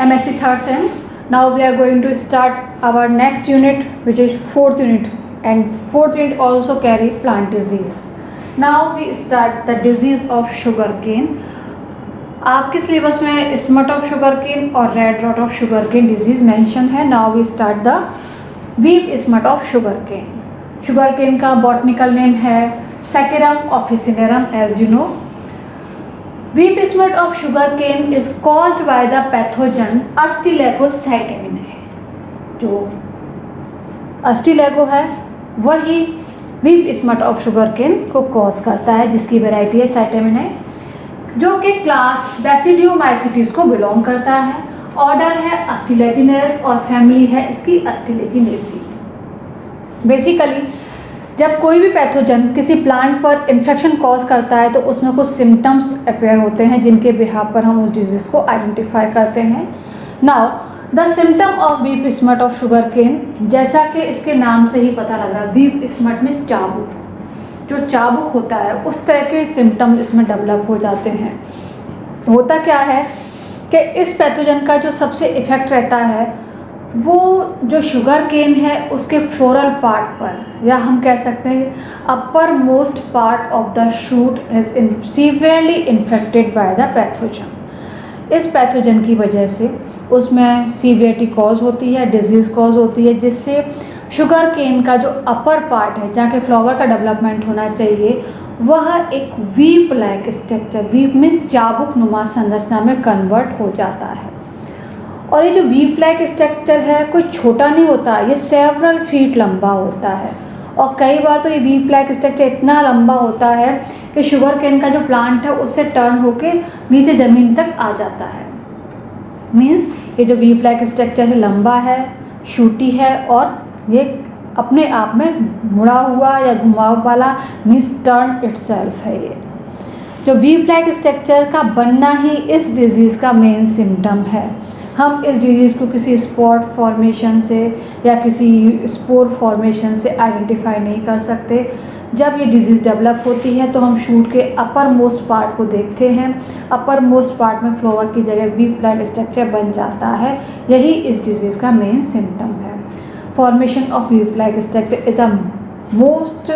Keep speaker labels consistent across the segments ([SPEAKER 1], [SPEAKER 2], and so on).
[SPEAKER 1] MSc third sem. Now we are going to start our next unit, which is fourth unit, and fourth unit also carry plant disease. Now we start the disease of sugarcane. आपके syllabus में smut of sugarcane और red rot of sugarcane disease mention है. Now we start the whip smut of sugarcane. Sugarcane का botanical name है Saccharum officinarum, as you know. Whip smut of sugarcane is caused by the pathogen Ustilago scitaminea. जो Ustilago है वही whip smut of sugarcane को cause करता है, जिसकी variety है सैटेमिनाe, जो कि क्लास बैसिडियोमाइसिटीज को बिलोंग करता है. ऑर्डर है अस्टिलेजिनेस और फैमिली है इसकी अस्टिलेजिनेसी. बेसिकली जब कोई भी पैथोजन किसी प्लांट पर इन्फेक्शन कॉज करता है तो उसमें कुछ सिम्टम्स अपेयर होते हैं जिनके बिहाफ पर हम उस डिजीज़ को आइडेंटिफाई करते हैं. Now the symptom of weep smut of sugarcane, जैसा कि इसके नाम से ही पता लग रहा है, वीप स्मट मीन्स चाबुक. जो चाबुक होता है उस तरह के सिम्टम इसमें डेवलप हो जाते हैं. होता क्या है कि इस पैथोजन का जो सबसे इफ़ेक्ट रहता है वो जो शुगर केन है उसके फ्लोरल पार्ट पर, या हम कह सकते हैं upper most part of the shoot is severely infected by the pathogen. इस पैथोजन की वजह से उसमें सीवियरिटी कॉज होती है, डिजीज़ कॉज होती है, जिससे शुगर केन का जो अपर पार्ट है जहाँ के फ्लावर का डेवलपमेंट होना चाहिए वह एक whip like structure, whip means चाबुक नुमा संरचना में कन्वर्ट हो जाता है. और ये जो वीप लाइक स्ट्रक्चर है कोई छोटा नहीं होता, ये सेवरल फीट लंबा होता है. और कई बार तो ये वीप लाइक स्ट्रक्चर इतना लंबा होता है कि शुगर केन का जो प्लांट है उससे टर्न होके नीचे ज़मीन तक आ जाता है. मीन्स ये जो वीप लाइक स्ट्रक्चर है लंबा है, शूटी है और ये अपने आप में मुड़ा हुआ या घुमाव वाला मीन्स टर्न इटसेल्फ है. ये जो वीप लाइक स्ट्रक्चर का बनना ही इस डिज़ीज़ का मेन सिम्टम है. हम इस डिजीज़ को किसी स्पॉट फॉर्मेशन से या किसी स्पोर फॉर्मेशन से आइडेंटिफाई नहीं कर सकते. जब ये डिजीज़ डेवलप होती है तो हम शूट के अपर मोस्ट पार्ट को देखते हैं. अपर मोस्ट पार्ट में फ्लावर की जगह वीप लाइक स्ट्रक्चर बन जाता है. यही इस डिजीज़ का मेन सिम्टम है. Formation of weep like structure is the most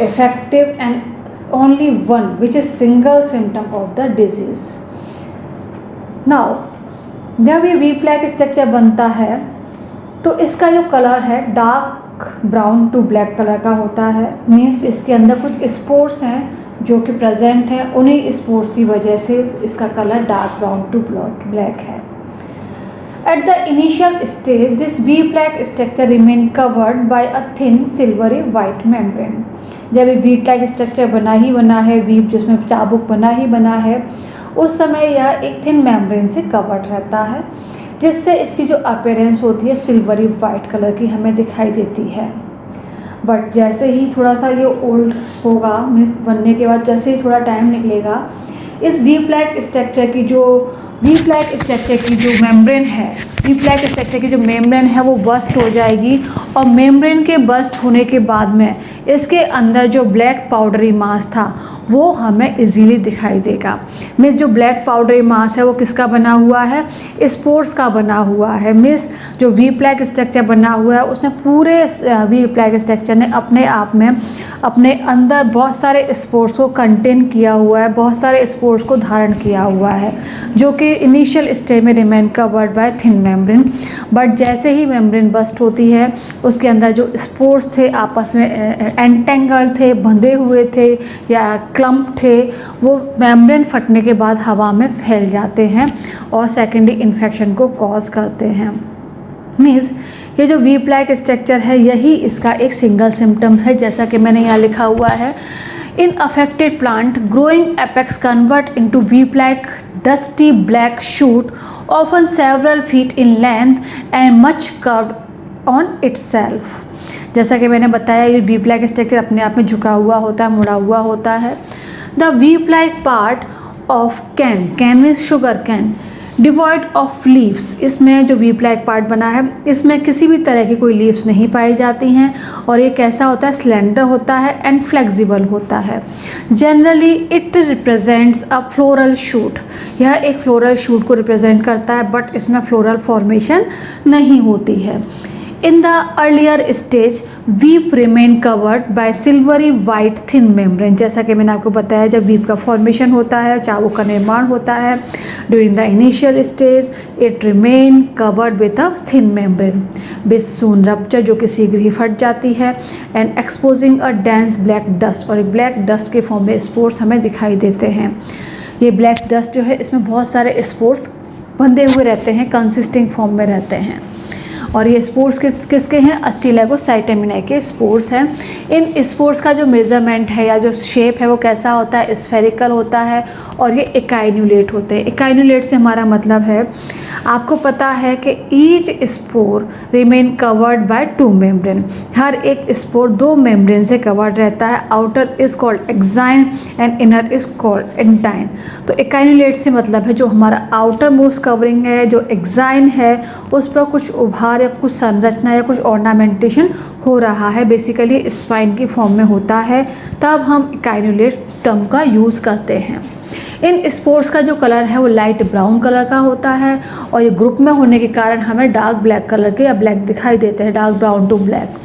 [SPEAKER 1] effective and only one which is single symptom of the disease. Now जब ये वीप लाइक स्ट्रक्चर बनता है तो इसका जो कलर है dark brown to black colour का होता है. मीन्स इसके अंदर कुछ स्पोर्स हैं जो कि प्रेजेंट हैं, उन्हीं स्पोर्स की वजह से इसका colour dark brown to black है. At the initial stage this whip like structure remain covered by a thin silvery white membrane. जब ये वीप लाइक स्ट्रक्चर बना ही बना है, वीप जिसमें चाबुक बना ही बना है, उस समय यह एक थिन मेम्ब्रेन से कवर्ड रहता है, जिससे इसकी जो अपीयरेंस होती है सिल्वरी वाइट कलर की हमें दिखाई देती है. बट जैसे ही थोड़ा सा ये ओल्ड होगा, मीन्स बनने के बाद जैसे ही थोड़ा टाइम निकलेगा, इस वीप लाइक स्ट्रक्चर की जो मेम्ब्रेन है, वीप लाइक स्ट्रक्चर की जो मेम्ब्रेन है वो बस्ट हो जाएगी. और मेम्ब्रेन के बस्ट होने के बाद में इसके अंदर जो ब्लैक पाउडरी मास था वो हमें इजीली दिखाई देगा. मिस जो ब्लैक पाउडरी मास है वो किसका बना हुआ है? स्पोर्स का बना हुआ है. मिस जो वीप लाइक स्ट्रक्चर बना हुआ है उसने पूरे वीप लाइक स्ट्रक्चर ने अपने आप में अपने अंदर बहुत सारे स्पोर्स को कंटेन किया हुआ है, बहुत सारे स्पोर्स को धारण किया हुआ है, जो कि इनिशियल स्टेज में remain covered bye thin membrane. But जैसे ही मेम्ब्रेन बस्ट होती है उसके अंदर जो स्पोर्स थे आपस में एंटेंगल थे, बंधे हुए थे या क्लम्प थे, वो मेम्ब्रेन फटने के बाद हवा में फैल जाते हैं और सेकेंडरी इन्फेक्शन को कॉज करते हैं. मीन्स ये जो वीप लाइक स्ट्रक्चर है यही इसका एक सिंगल सिम्टम है, जैसा कि मैंने यहाँ लिखा हुआ है. In affected plant growing apex convert into whip like dusty black shoot often several feet in length and much curved on itself. जैसा कि मैंने बताया ये वीप लाइक स्ट्रक्चर अपने आप में झुका हुआ होता है, मुड़ा हुआ होता है. The weep like part of can means sugar cane devoid of leaves. इसमें जो वीप लाइक पार्ट बना है इसमें किसी भी तरह की कोई लीव्स नहीं पाई जाती हैं और ये कैसा होता है? स्लेंडर होता है एंड फ्लेक्सिबल होता है. Generally it it represents a floral shoot, यह एक फ्लोरल शूट को रिप्रेजेंट करता है, बट इसमें फ्लोरल फॉर्मेशन नहीं होती है। In the earlier stage, weep remain covered by silvery white thin membrane। जैसा कि मैंने आपको बताया, जब वीप का फॉर्मेशन होता है, चाबुक का निर्माण होता है, during the initial stage it remain covered with a thin membrane which soon rupture, जो कि शीघ्र ही फट जाती है, and exposing a dense black dust, और एक ब्लैक डस्ट के फॉर्म में स्पोर्स हमें दिखाई देते हैं। ये ब्लैक डस्ट जो है, इसमें बहुत सारे स्पोर्स बंधे हुए रहते हैं, कंसिस्टिंग फॉर्म में रहते हैं, और ये स्पोर्स किसके हैं? अस्टिलैगोसाइटेमिनाई के स्पोर्स हैं। इन स्पोर्स का जो मेजरमेंट है या जो शेप है वो कैसा होता है? स्फेरिकल होता है, और ये इकाइन्यूलेट होते हैं। इकाइन्यूलेट से हमारा मतलब है, आपको पता है कि each spore remain covered by 2 membrane, हर एक स्पोर 2 मेम्ब्रेन से कवर्ड रहता है। Outer is called exine and inner is called intine. तो इकाइन्यूलेट से मतलब है जो हमारा आउटर मोस्ट कवरिंग है, जो एक्साइन है, उस पर कुछ उभार या कुछ संरचना या कुछ ऑर्नामेंटेशन हो रहा है, बेसिकली स्पाइन की फॉर्म में होता है, तब हम इकाइन्यूलेट टर्म का यूज़ करते हैं। इन स्पोर्स का जो कलर है वो लाइट ब्राउन कलर का होता है, और ये ग्रुप में होने के कारण हमें डार्क ब्लैक कलर के या ब्लैक दिखाई देते हैं, dark brown to black.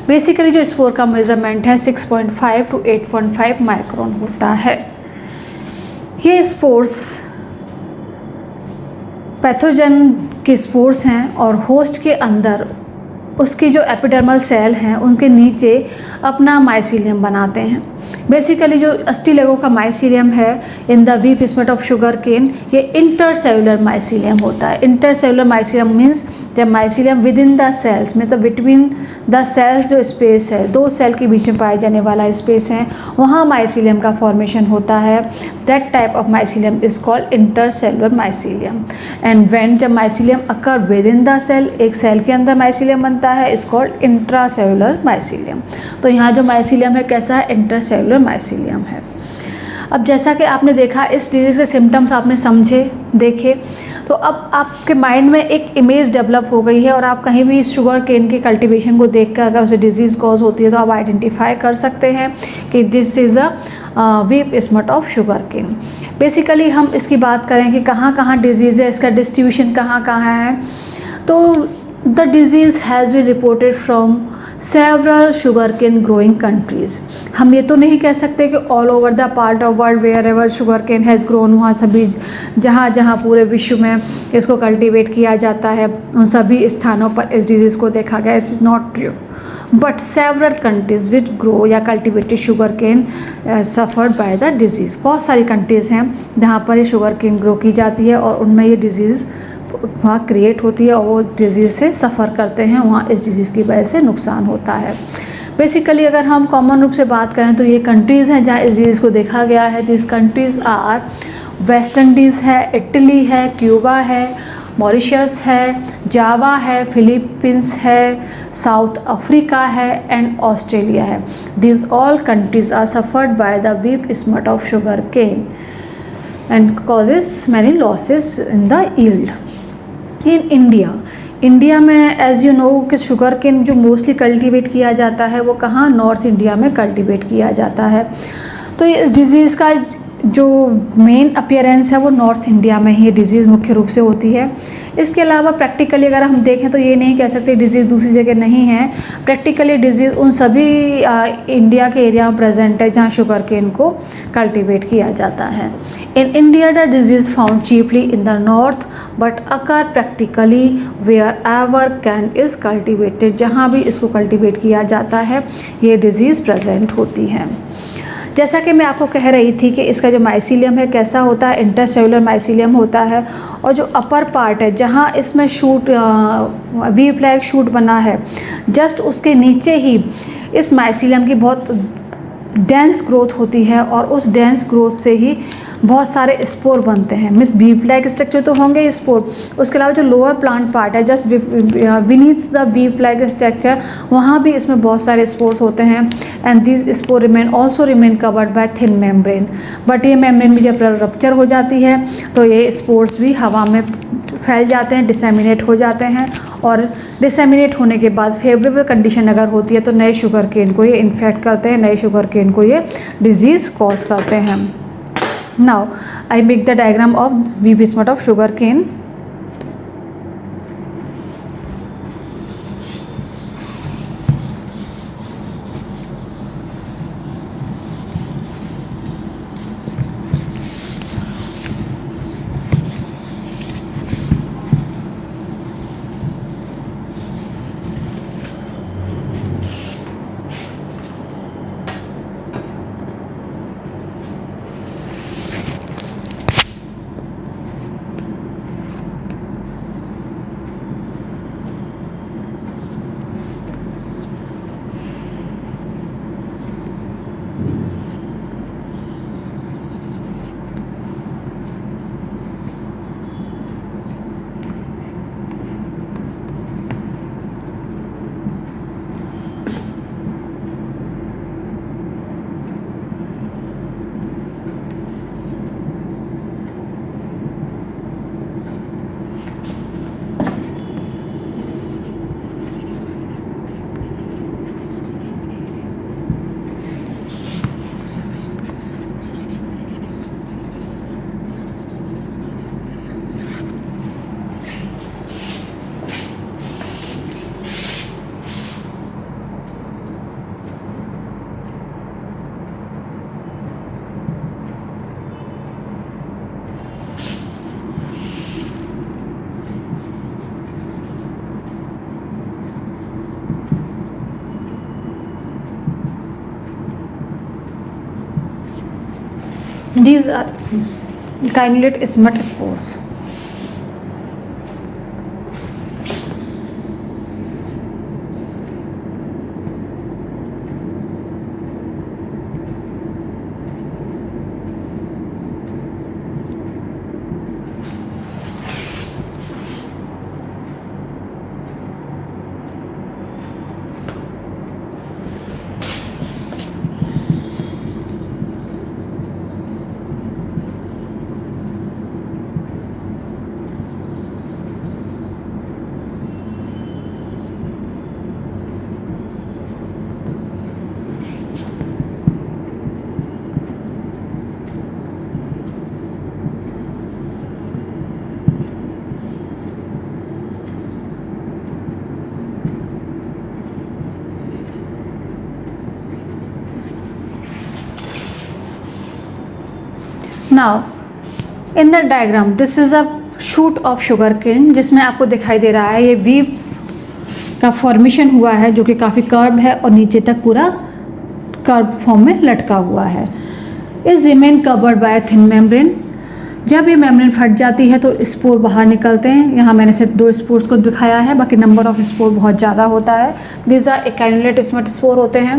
[SPEAKER 1] Basically जो स्पोर का मेजरमेंट है 6.5 to 8.5 माइक्रोन होता है। ये स्पोर्स पैथोजन के स्पोर्स हैं, और होस्ट के अंदर उसकी जो एपिडर्मल सेल हैं उनके नीचे अपना माइसीलियम बनाते हैं। बेसिकली जो अस्टिलैगो का माइसीलियम है in the whip smut of sugar cane, ये इंटरसेलुलर माइसीलियम होता है। इंटरसेलुलर माइसीलियम मीन्स जब mycelium within the cells, मतलब बिटवीन द सेल्स जो स्पेस है, 2 सेल के बीच में पाए जाने वाला स्पेस है, वहाँ माइसीलियम का फॉर्मेशन होता है। That type of mycelium is called intercellular mycelium. And when जब mycelium occur within the cell, एक सेल के अंदर माइसीलियम बनता है, इज कॉल्ड इंट्रासेलुलर माइसीलियम। तो यहाँ जो माइसीलियम है कैसा है? इंटरसेलुलर माइसीलियम है। अब जैसा कि आपने देखा, इस डिजीज़ के सिम्टम्स आपने समझे, देखे, तो अब आपके माइंड में एक इमेज डेवलप हो गई है, और आप कहीं भी शुगर केन के कल्टीवेशन को देखकर अगर उसे डिजीज़ कॉज होती है तो आप आइडेंटिफाई कर सकते हैं कि this is a whip smut of sugar cane. Basically हम इसकी बात करें कि कहाँ कहाँ डिजीज़ है, इसका डिस्ट्रीब्यूशन कहाँ कहाँ है, तो the disease has been reported from several sugar cane growing countries. हम ये तो नहीं कह सकते कि all over the part of world where ever sugar cane has grown, वहाँ सभी जहाँ जहाँ पूरे विश्व में इसको कल्टीवेट किया जाता है उन सभी स्थानों पर इस डिजीज़ को देखा गया। It is not true, but several countries which grow या cultivated sugar cane suffered by the disease. बहुत सारी कंट्रीज़ हैं जहाँ पर ये शुगर केन ग्रो की जाती है और उनमें ये डिजीज़ वहाँ क्रिएट होती है और वो डिज़ीज़ से सफ़र करते हैं, वहाँ इस डिज़ीज़ की वजह से नुकसान होता है। बेसिकली अगर हम कॉमन रूप से बात करें तो ये कंट्रीज़ हैं जहाँ इस डिज़ीज़ को देखा गया है। This countries are West Indies है, इटली है, क्यूबा है, मॉरिशस है, जावा है, फिलीपींस है, साउथ अफ्रीका है एंड ऑस्ट्रेलिया है। This all countries are suffered by the whip smut of sugar cane and causes many losses in the yield. In India में as you know कि sugar cane जो mostly cultivate किया जाता है वो कहाँ? नॉर्थ इंडिया में कल्टीवेट किया जाता है। तो ये इस डिज़ीज़ का जो मेन अपीयरेंस है वो नॉर्थ इंडिया में ही डिज़ीज़ मुख्य रूप से होती है। इसके अलावा प्रैक्टिकली अगर हम देखें तो ये नहीं कह सकते डिज़ीज़ दूसरी जगह नहीं है। प्रैक्टिकली डिज़ीज़ उन सभी इंडिया के एरिया में प्रेजेंट है जहाँ शुगर केन को कल्टीवेट किया जाता है। In India the disease found chiefly in the north but occur practically where ever cane is cultivated. जहाँ भी इसको कल्टिवेट किया जाता है ये डिज़ीज़ प्रेजेंट होती है। जैसा कि मैं आपको कह रही थी कि इसका जो माइसीलियम है कैसा होता है? इंटरसेलुलर माइसीलियम होता है, और जो अपर पार्ट है जहाँ इसमें शूट वीप लाइक शूट बना है, जस्ट उसके नीचे ही इस माइसीलियम की बहुत डेंस ग्रोथ होती है और उस डेंस ग्रोथ से ही बहुत सारे स्पोर बनते हैं। मीन्स वीप लाइक स्ट्रक्चर तो होंगे स्पोर, उसके अलावा जो लोअर प्लांट पार्ट है just Vineeth the weep like structure, वहाँ भी इसमें बहुत सारे स्पोर्स होते हैं। And this spore remain also remain covered bye thin membrane, but ये मेम्ब्रेन भी जब रप्चर हो जाती है तो ये स्पोर्स भी हवा में फैल जाते हैं, डिसेमिनेट हो जाते हैं, और डिसेमिनेट होने के बाद फेवरेबल कंडीशन अगर होती है तो नए शुगर केन को ये इन्फेक्ट करते हैं, नए शुगर केन को ये डिजीज़ कॉज करते हैं। Now I make the diagram of whip smut of sugar cane. These are cannulate smut spores. Now in the diagram this is a shoot of sugar cane, जिसमें आपको दिखाई दे रहा है ये वी का फॉर्मेशन हुआ है जो कि काफ़ी कर्व है और नीचे तक पूरा कर्व फॉर्म में लटका हुआ है। Is remain covered bye thin membrane. जब ये मेम्ब्रेन फट जाती है तो स्पोर बाहर निकलते हैं। यहाँ मैंने सिर्फ 2 स्पोर्स को दिखाया है, बाकी नंबर ऑफ स्पोर बहुत ज़्यादा होता है। This are cannulate smut spore होते हैं।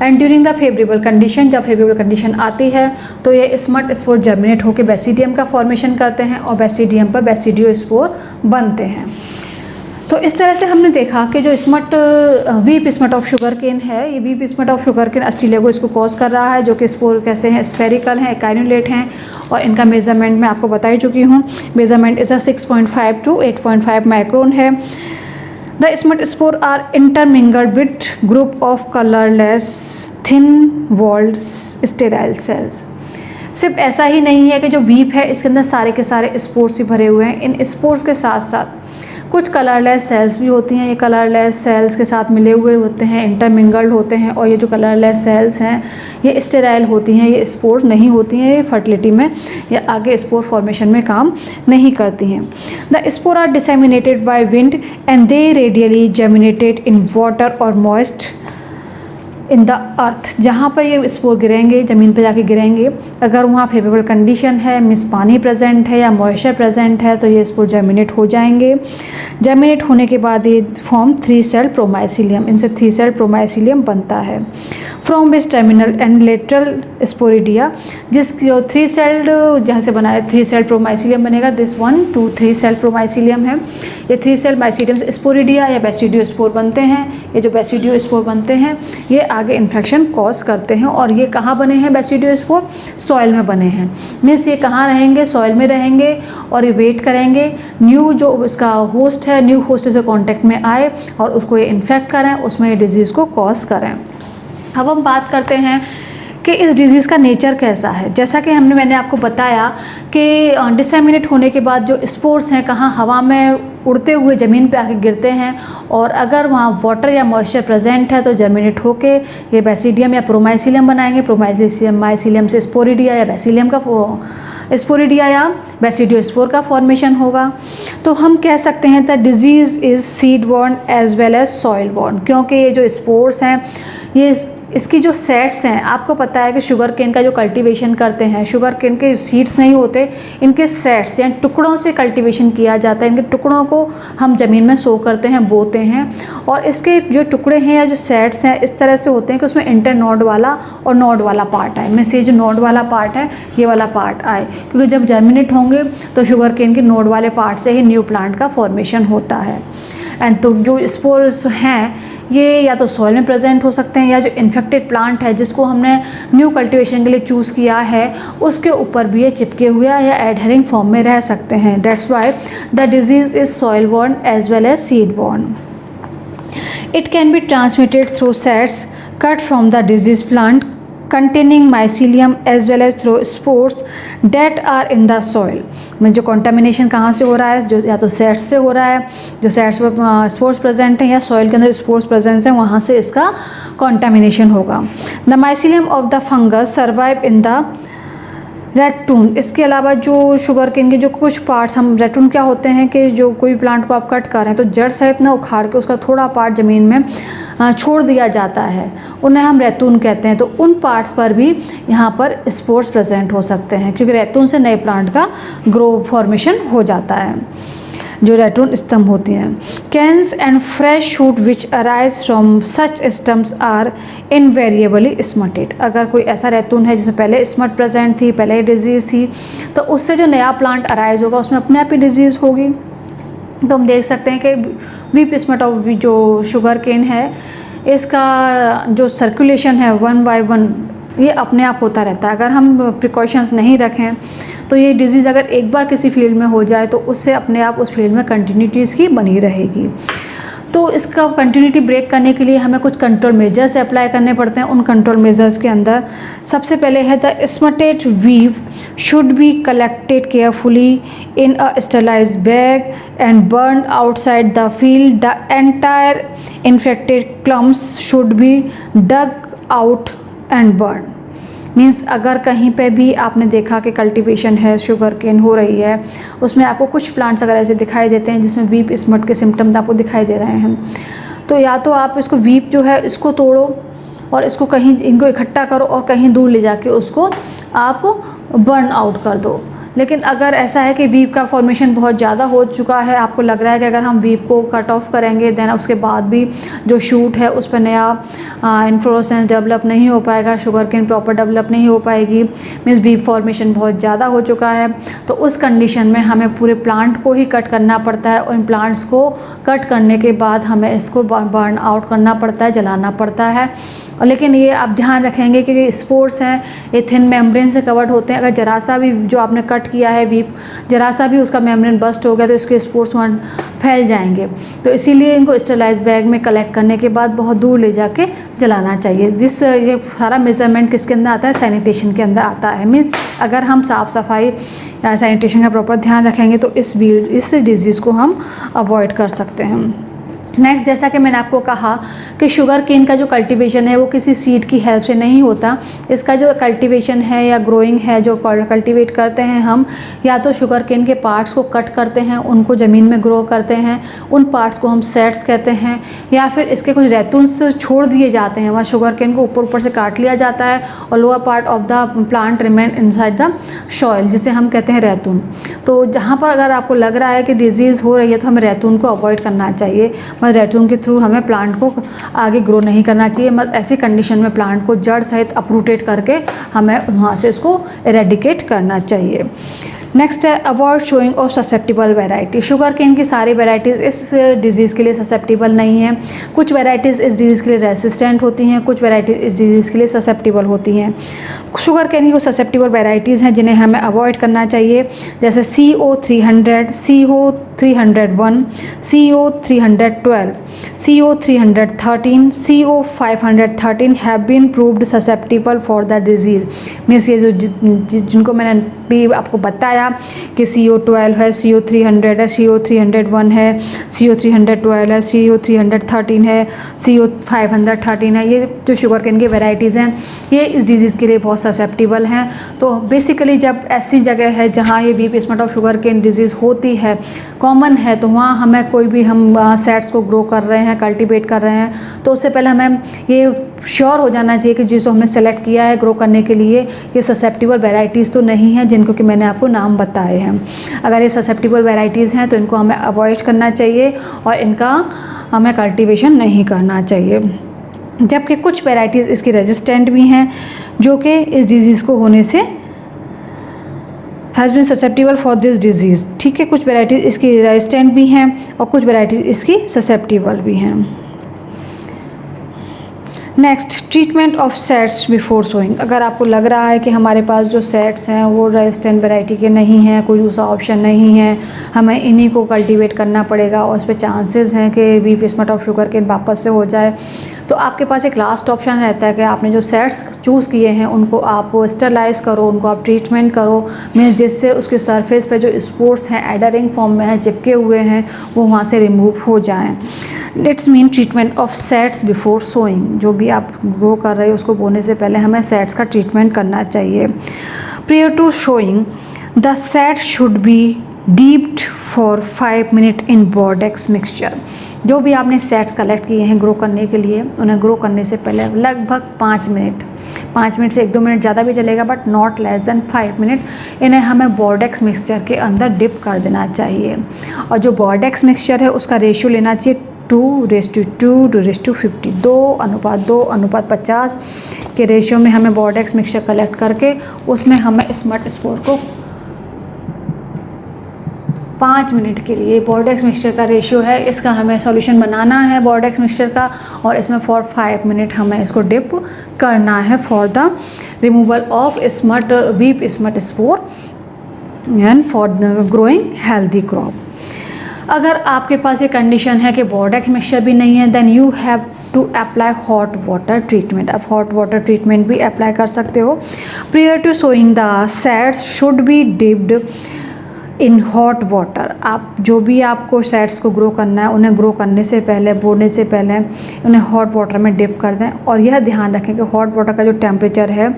[SPEAKER 1] And during the favourable condition, जब फेवरेबल कंडीशन आती है तो ये स्मट स्पोर जर्मिनेट होकर बेसिडियम का फॉर्मेशन करते हैं और बेसिडियम पर बेसिडियो स्पोर बनते हैं। तो इस तरह से हमने देखा कि जो smut whip smut of sugar cane है, ये whip smut of sugar cane Ustilago इसको कॉज कर रहा है, जो कि स्पोर कैसे हैं, स्फेरिकल हैं, कैनुलेट हैं, और इनका मेजरमेंट मैं आपको बता ही चुकी हूँ। मेजरमेंट इज़ 6.5 to 8.5 माइक्रोन है। The smut spore are intermingled with group of colourless thin walled sterile cells. सिर्फ ऐसा ही नहीं है कि जो वीप है इसके अंदर सारे के सारे स्पोर्स ही भरे हुए हैं। इन स्पोर्स के साथ साथ कुछ कलरलेस सेल्स भी होती हैं। ये कलरलेस सेल्स के साथ मिले हुए होते हैं, इंटरमिंगल्ड होते हैं, और ये जो कलरलेस सेल्स हैं ये स्टेराइल होती हैं, ये स्पोर्स नहीं होती हैं, ये फर्टिलिटी में या आगे स्पोर फॉर्मेशन में काम नहीं करती हैं। The spore are disseminated by wind and they readily germinated in water और मॉइस्ट इन द अर्थ। जहाँ पर ये स्पोर गिरेंगे, ज़मीन पर जाके गिरेंगे, अगर वहाँ फेवरेबल कंडीशन है, मीन्स पानी प्रेजेंट है या मॉइस्चर प्रेजेंट है, तो ये स्पोर जर्मिनेट हो जाएंगे। जर्मिनेट होने के बाद ये फॉर्म 3 सेल प्रोमाइसिलियम, इनसे 3 सेल प्रोमाइसिलियम बनता है। From which terminal and lateral sporidia, जिस जो 3 सेल जहाँ से बना है 3 सेल प्रोमाइसिलियम बनेगा। दिस 1 2 3 सेल प्रोमाइसिलियम है। ये 3 सेल माइसिडियम से स्पोरिडिया या बेसिडियो स्पोर बनते हैं। ये जो बेसिडियो स्पोर बनते हैं ये आगे इन्फेक्शन कॉज करते हैं। और ये कहाँ बने हैं बेसिडियोस्पोर? सॉइल में बने हैं। मीन्स ये कहाँ रहेंगे? सॉइल में रहेंगे और ये वेट करेंगे न्यू जो इसका होस्ट है, न्यू होस्ट से कॉन्टेक्ट में आए और उसको ये इन्फेक्ट करें, उसमें ये डिजीज़ को कॉज करें। अब हम बात करते हैं कि इस डिज़ीज़ का नेचर कैसा है। जैसा कि मैंने आपको बताया कि डिसेमिनेट होने के बाद जो स्पोर्स हैं कहाँ हवा में उड़ते हुए ज़मीन पे आके गिरते हैं, और अगर वहाँ वाटर या मॉइस्चर प्रेजेंट है तो जर्मिनेट होके ये बेसिडियम या प्रोमाइसिलियम बनाएंगे। प्रोमाइसिलियम से स्पोरिडिया या बेसिलियम का स्पोरिडिया या बेसिडियोस्पोर का फॉर्मेशन होगा। तो हम कह सकते हैं the disease is seed borne as well as soil borne, क्योंकि ये जो स्पोर्स हैं ये इसकी जो सेट्स हैं, आपको पता है कि शुगर केन का जो कल्टीवेशन करते हैं, शुगर केन के सीड्स नहीं होते, इनके सेट्स या टुकड़ों से कल्टीवेशन किया जाता है। इनके टुकड़ों को हम ज़मीन में सो करते हैं, बोते हैं, और इसके जो टुकड़े हैं या जो सेट्स हैं इस तरह से होते हैं कि उसमें इंटर नोड वाला और नोड वाला पार्ट आए। में से जो नोड वाला पार्ट है ये वाला पार्ट आए, क्योंकि जब जर्मिनेट होंगे तो शुगर केन के नोड वाले पार्ट से ही न्यू प्लांट का फॉर्मेशन होता है। एंड तो जो स्पोर्स हैं ये या तो सॉइल में प्रेजेंट हो सकते हैं, या जो इन्फेक्टेड प्लांट है जिसको हमने न्यू कल्टीवेशन के लिए चूज़ किया है उसके ऊपर भी ये चिपके हुए या एडहरिंग फॉर्म में रह सकते हैं। That's why the disease is soil borne as well as seed borne. It can be transmitted through sets cut from the disease plant containing mycelium as well as through spores that are in the soil। में जो contamination कहाँ से हो रहा है? जो या तो सेट्स से हो रहा है, जो सेट्स पर स्पोर्स प्रेजेंट हैं या सॉइल के अंदर स्पोर्स प्रेजेंट हैं वहाँ से इसका contamination होगा। The mycelium of the fungus survive in the रेटून। इसके अलावा जो शुगर केन के जो कुछ पार्ट्स, हम रेटून क्या होते हैं कि जो कोई प्लांट को आप कट कर रहे हैं तो जड़ सहित ना उखाड़ के उसका थोड़ा पार्ट ज़मीन में छोड़ दिया जाता है, उन्हें हम रेतून कहते हैं। तो उन पार्ट्स पर भी यहाँ पर स्पोर्स प्रेजेंट हो सकते हैं, क्योंकि रेतून से नए प्लांट का ग्रो फॉर्मेशन हो जाता है, जो रेटून स्तंभ होती हैं। Canes and fresh shoot which arise from such stumps are invariably smutted. अगर कोई ऐसा रेतून है जिसमें पहले स्मट प्रेजेंट थी, पहले डिजीज़ थी, तो उससे जो नया प्लांट अराइज होगा उसमें अपने आप ही डिजीज़ होगी। तो हम देख सकते हैं कि वीप स्मट ऑफ जो शुगर केन है इसका जो सर्कुलेशन है 1 by 1 ये अपने आप होता रहता है। अगर हम प्रिकॉशंस नहीं रखें तो ये डिज़ीज़ अगर एक बार किसी फील्ड में हो जाए तो उससे अपने आप उस फील्ड में कंटिन्यूटी इसकी बनी रहेगी। तो इसका कंटिन्यूटी ब्रेक करने के लिए हमें कुछ कंट्रोल मेजर्स अप्लाई करने पड़ते हैं। उन कंट्रोल मेजर्स के अंदर सबसे पहले है the smutted whip should be collected carefully in a sterilized bag and burn outside the field. The entire infected clumps should be dug out and burn. Means अगर कहीं पे भी आपने देखा कि कल्टीवेशन है, शुगर केन हो रही है, उसमें आपको कुछ प्लांट्स अगर ऐसे दिखाई देते हैं जिसमें वीप स्मट के सिम्टम्स आपको दिखाई दे रहे हैं, तो या तो आप इसको वीप जो है इसको तोड़ो और इसको कहीं इनको इकट्ठा करो और कहीं दूर ले जाके उसको आप बर्न आउट कर दो। लेकिन अगर ऐसा है कि वीप का फॉर्मेशन बहुत ज़्यादा हो चुका है, आपको लग रहा है कि अगर हम वीप को कट ऑफ करेंगे देन उसके बाद भी जो शूट है उस पर नया इन्फ्लोरेसेंस डेवलप नहीं हो पाएगा, शुगर केन प्रॉपर डेवलप नहीं हो पाएगी, मीन्स वीप फॉर्मेशन बहुत ज़्यादा हो चुका है, तो उस कंडीशन में हमें पूरे प्लांट को ही कट करना पड़ता है। और इन प्लांट्स को कट करने के बाद हमें इसको बर्न आउट करना पड़ता है, जलाना पड़ता है। और लेकिन ये आप ध्यान रखेंगे कि स्पोर्स हैं ये थिन मेम्ब्रेन से कवर्ड होते हैं। अगर जरा सा भी जो आपने कट किया है वीप, जरा सा भी उसका मेम्ब्रेन बस्ट हो गया तो इसके स्पोर्स वहाँ फैल जाएंगे। तो इसीलिए इनको स्टरलाइज बैग में कलेक्ट करने के बाद बहुत दूर ले जाके जलाना चाहिए। ये सारा मेजरमेंट किसके अंदर आता है? सैनिटेशन के अंदर आता है। मीन अगर हम साफ़ सफाई सैनिटेशन का प्रॉपर ध्यान रखेंगे तो इस डिज़ीज़ को हम अवॉइड कर सकते हैं। नेक्स्ट, जैसा कि मैंने आपको कहा कि शुगर केन का जो कल्टीवेशन है वो किसी सीड की हेल्प से नहीं होता। इसका जो कल्टीवेशन है या ग्रोइंग है, जो कल्टीवेट करते हैं हम, या तो शुगर केन के पार्ट्स को कट करते हैं, उनको ज़मीन में ग्रो करते हैं, उन पार्ट्स को हम सेट्स कहते हैं, या फिर इसके कुछ रेतून्स छोड़ दिए जाते हैं, वहाँ शुगर केन को ऊपर से काट लिया जाता है और lower part of the plant remain inside the soil, जिसे हम कहते हैं रेतून। तो जहाँ पर अगर आपको लग रहा है कि डिजीज़ हो रही है तो हमें रेतून को अवॉइड करना चाहिए। रेतून के थ्रू हमें प्लांट को आगे ग्रो नहीं करना चाहिए। ऐसी कंडीशन में प्लांट को जड़ सहित अपरूटेड करके हमें वहाँ से इसको इरेडिकेट करना चाहिए। नेक्स्ट है avoid sowing of susceptible variety. Sugar cane की सारी वेराइटीज़ इस डिजीज़ के लिए ससेप्टिबल नहीं है। कुछ वेराइटीज़ इस डिजीज़ के लिए रेसिस्टेंट होती हैं, कुछ वेराइटीज़ इस डिजीज़ के लिए ससेप्टिबल होती हैं। शुगर केन की वो ससेप्टिबल वेराइटीज़ हैं जिन्हें हमें अवॉइड करना चाहिए, जैसे CO300, CO301, CO312, CO313, CO513 have been proved susceptible for the disease. Means ये जो जिनको मैंने भी आपको बताया कि CO12 है, CO300 है, CO301 है, CO312 है, CO313 है, CO513 है, ये जो शुगर केन की वेराइटीज़ हैं ये इस डिजीज़ के लिए बहुत ससेप्टिबल हैं। तो बेसिकली जब ऐसी जगह है जहाँ ये whip smut of sugar cane disease होती है, कॉमन है, तो वहाँ हमें कोई भी हम सेट्स को ग्रो कर रहे हैं, कल्टीवेट कर रहे हैं, तो उससे पहले हमें ये श्योर हो जाना चाहिए कि जिसको हमने सेलेक्ट किया है ग्रो करने के लिए ये ससेप्टिबल वेराइटीज़ तो नहीं है जिनको कि मैंने आपको नाम बताए हैं। अगर ये ससेप्टिबल वेराइटीज़ हैं तो इनको हमें अवॉइड करना चाहिए और इनका हमें कल्टीवेशन नहीं करना चाहिए। जबकि कुछ वेराइटीज़ इसकी रेजिस्टेंट भी हैं जो कि इस डिजीज़ को होने से has been susceptible for this disease. ठीक है, कुछ वेराइटीज़ इसकी रेजिस्टेंट भी हैं और कुछ वेराइटीज़ इसकी ससेप्टिबल भी हैं। Next, treatment of sets before sowing. अगर आपको लग रहा है कि हमारे पास जो सेट्स हैं वो रेजिस्टेंट वैरायटी के नहीं हैं, कोई दूसरा ऑप्शन नहीं है, हमें इन्हीं को कल्टीवेट करना पड़ेगा और उस पर चांसेस हैं कि वीक स्मेट ऑफ शुगर केन वापस से हो जाए, तो आपके पास एक लास्ट ऑप्शन रहता है कि आपने जो सेट्स चूज़ किए हैं उनको आप स्टरलाइज करो, उनको आप ट्रीटमेंट करो, मीन्स जिससे उसके सरफेस पे जो स्पोर्स हैं एडरिंग फॉर्म में हैं, चिपके हुए हैं, वो वहाँ से रिमूव हो जाएं। It's mean treatment of sets before sowing. जो भी आप ग्रो कर रहे हो उसको बोने से पहले हमें सेट्स का ट्रीटमेंट करना चाहिए। Prior to sowing the set should be dipped for 5 minute in Bordeaux mixture. जो भी आपने सेट्स कलेक्ट किए हैं ग्रो करने के लिए, उन्हें ग्रो करने से पहले लगभग 5 मिनट से 1-2 मिनट ज़्यादा भी चलेगा, but not less than 5 minute इन्हें हमें बोर्डेक्स मिक्सचर के अंदर डिप कर देना चाहिए। और जो बोर्डेक्स मिक्सचर है उसका रेशियो लेना चाहिए 2:2 2:50, 2:2:50 के रेशियो में हमें बोर्डेक्स मिक्सचर कलेक्ट करके उसमें हमें स्मट स्पोर को 5 मिनट के लिए, बोर्डेक्स मिक्सचर का रेशियो है इसका, हमें सॉल्यूशन बनाना है बोर्डेक्स मिक्सचर का और इसमें फॉर 5 मिनट हमें इसको डिप करना है for the removal of smut whip smut spore and for growing healthy crop. अगर आपके पास ये कंडीशन है कि बोर्डेक्स मिक्सचर भी नहीं है, then you have to apply hot water treatment. आप हॉट वाटर ट्रीटमेंट भी अप्लाई कर सकते हो। Prior to sowing the sets should be dipped in hot water. आप जो भी आपको सेट्स को ग्रो करना है उन्हें ग्रो करने से पहले, बोने से पहले उन्हें हॉट वाटर में डिप कर दें। और यह ध्यान रखें कि हॉट वाटर का जो टेम्परेचर है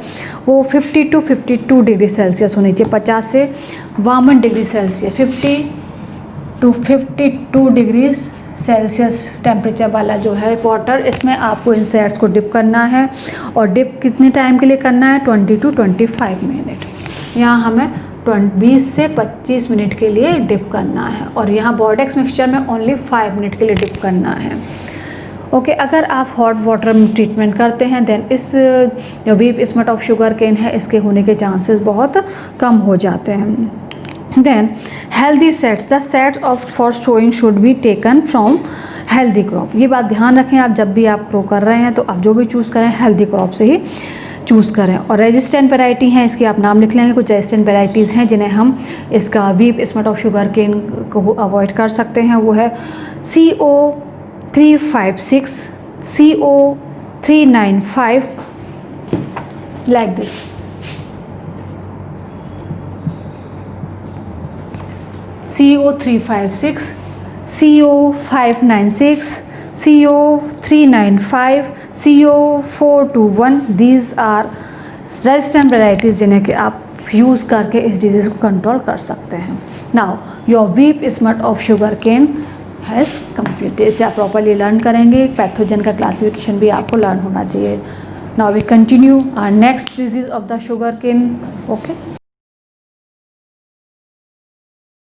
[SPEAKER 1] वो 50 to 52 डिग्री सेल्सियस होनी चाहिए, 50 से 52 degree Celsius, 50 to 52 degree Celsius temperature वाला जो है वाटर, इसमें आपको इन सेट्स को डिप करना है। और डिप कितने टाइम के लिए करना है? 20 to 25 मिनट। यहाँ हमें 20 से 25 मिनट के लिए डिप करना है और यहाँ बोर्डेक्स मिक्सचर में ओनली 5 मिनट के लिए डिप करना है। ओके, अगर आप हॉट वाटर में ट्रीटमेंट करते हैं देन इस जो week smut of sugar cane है इसके होने के चांसेस बहुत कम हो जाते हैं। Then healthy sets, the sets of for sowing should be taken from healthy crop. ये बात ध्यान रखें, आप जब भी आप ग्रो कर रहे हैं तो आप जो भी चूज़ करें हेल्दी क्रॉप से ही चूज़ करें। और रेजिस्टेंट वैरायटी हैं इसकी आप नाम लिख लेंगे। कुछ रेजिस्टेंट वैरायटीज़ हैं जिन्हें हम इसका वीक स्मेट ऑफ शुगर केन को अवॉइड कर सकते हैं। वो है CO356, CO395 like this. CO356, CO596, CO395, CO421, these are resistant varieties जिन्हें कि आप यूज़ करके इस डिजीज़ को कंट्रोल कर सकते हैं। Now your whip smut of sugar cane has completed. इसे आप प्रॉपरली लर्न करेंगे। पैथोजन का क्लासिफिकेशन भी आपको लर्न होना चाहिए। Now we continue our next disease of the sugar cane. Okay.